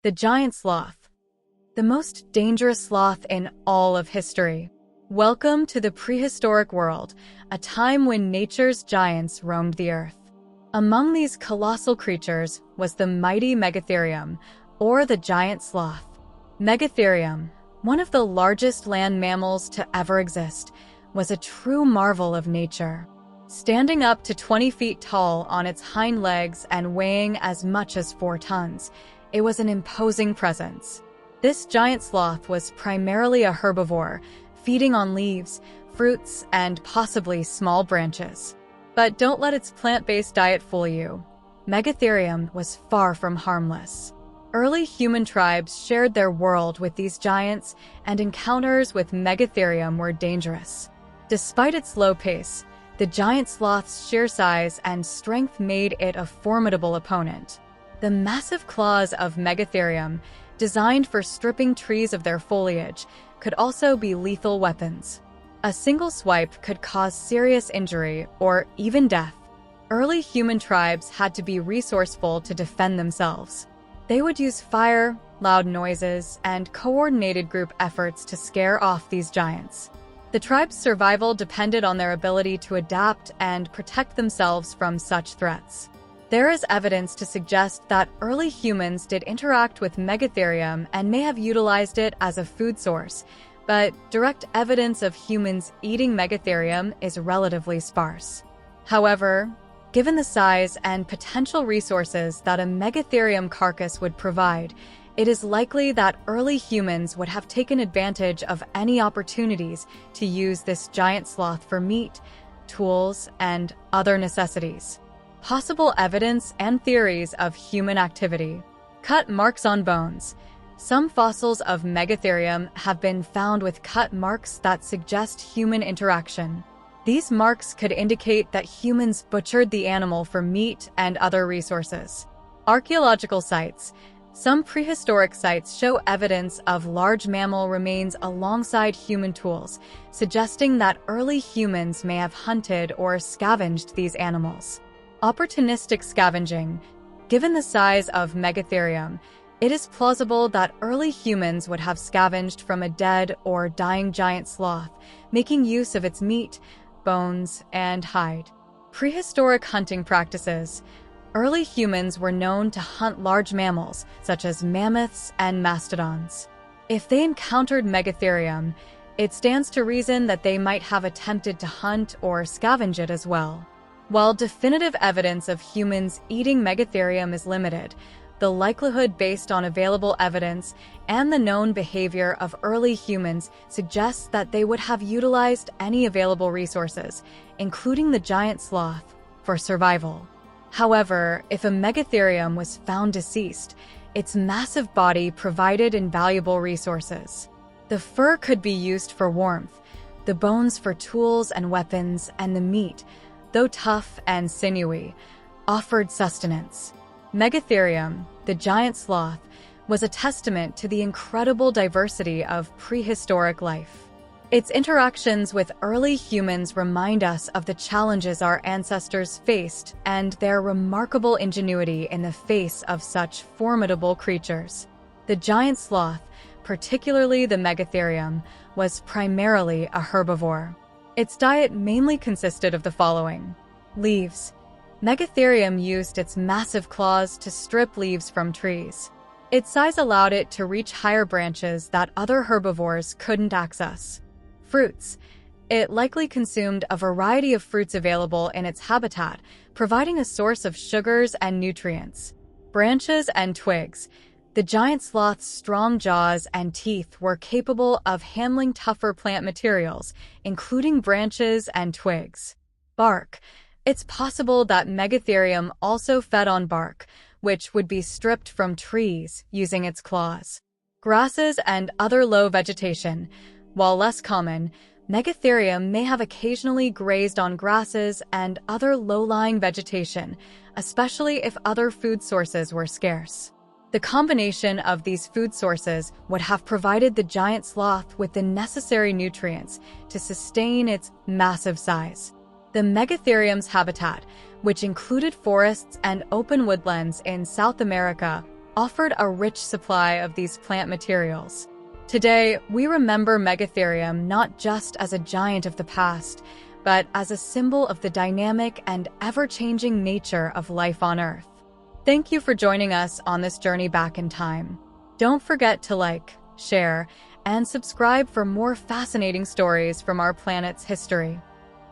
The giant sloth, the most dangerous sloth in all of history. Welcome to the prehistoric world, a time when nature's giants roamed the earth. Among these colossal creatures was the mighty Megatherium, or the giant sloth. Megatherium, one of the largest land mammals to ever exist, was a true marvel of nature. Standing up to 20 feet tall on its hind legs and weighing as much as 4 tons, it was an imposing presence. This giant sloth was primarily a herbivore, feeding on leaves, fruits, and possibly small branches. But don't let its plant-based diet fool you. Megatherium was far from harmless. Early human tribes shared their world with these giants, and encounters with Megatherium were dangerous. Despite its slow pace, the giant sloth's sheer size and strength made it a formidable opponent. The massive claws of Megatherium, designed for stripping trees of their foliage, could also be lethal weapons. A single swipe could cause serious injury or even death. Early human tribes had to be resourceful to defend themselves. They would use fire, loud noises, and coordinated group efforts to scare off these giants. The tribe's survival depended on their ability to adapt and protect themselves from such threats. There is evidence to suggest that early humans did interact with Megatherium and may have utilized it as a food source, but direct evidence of humans eating Megatherium is relatively sparse. However, given the size and potential resources that a Megatherium carcass would provide, it is likely that early humans would have taken advantage of any opportunities to use this giant sloth for meat, tools, and other necessities. Possible evidence and theories of human activity. Cut marks on bones. Some fossils of Megatherium have been found with cut marks that suggest human interaction. These marks could indicate that humans butchered the animal for meat and other resources. Archaeological sites. Some prehistoric sites show evidence of large mammal remains alongside human tools, suggesting that early humans may have hunted or scavenged these animals. Opportunistic scavenging. Given the size of Megatherium, it is plausible that early humans would have scavenged from a dead or dying giant sloth, making use of its meat, bones, and hide. Prehistoric hunting practices. Early humans were known to hunt large mammals, such as mammoths and mastodons. If they encountered Megatherium, it stands to reason that they might have attempted to hunt or scavenge it as well. While definitive evidence of humans eating Megatherium is limited, the likelihood based on available evidence and the known behavior of early humans suggests that they would have utilized any available resources, including the giant sloth, for survival. However, if a Megatherium was found deceased, its massive body provided invaluable resources. The fur could be used for warmth, the bones for tools and weapons, and the meat, though tough and sinewy, offered sustenance. Megatherium, the giant sloth, was a testament to the incredible diversity of prehistoric life. Its interactions with early humans remind us of the challenges our ancestors faced and their remarkable ingenuity in the face of such formidable creatures. The giant sloth, particularly the Megatherium, was primarily a herbivore. Its diet mainly consisted of the following: leaves. Megatherium used its massive claws to strip leaves from trees. Its size allowed it to reach higher branches that other herbivores couldn't access. Fruits. It likely consumed a variety of fruits available in its habitat, providing a source of sugars and nutrients. Branches and twigs. The giant sloth's strong jaws and teeth were capable of handling tougher plant materials, including branches and twigs. Bark. It's possible that Megatherium also fed on bark, which would be stripped from trees using its claws. Grasses and other low vegetation. While less common, Megatherium may have occasionally grazed on grasses and other low-lying vegetation, especially if other food sources were scarce. The combination of these food sources would have provided the giant sloth with the necessary nutrients to sustain its massive size. The Megatherium's habitat, which included forests and open woodlands in South America, offered a rich supply of these plant materials. Today, we remember Megatherium not just as a giant of the past, but as a symbol of the dynamic and ever-changing nature of life on Earth. Thank you for joining us on this journey back in time. Don't forget to like, share, and subscribe for more fascinating stories from our planet's history.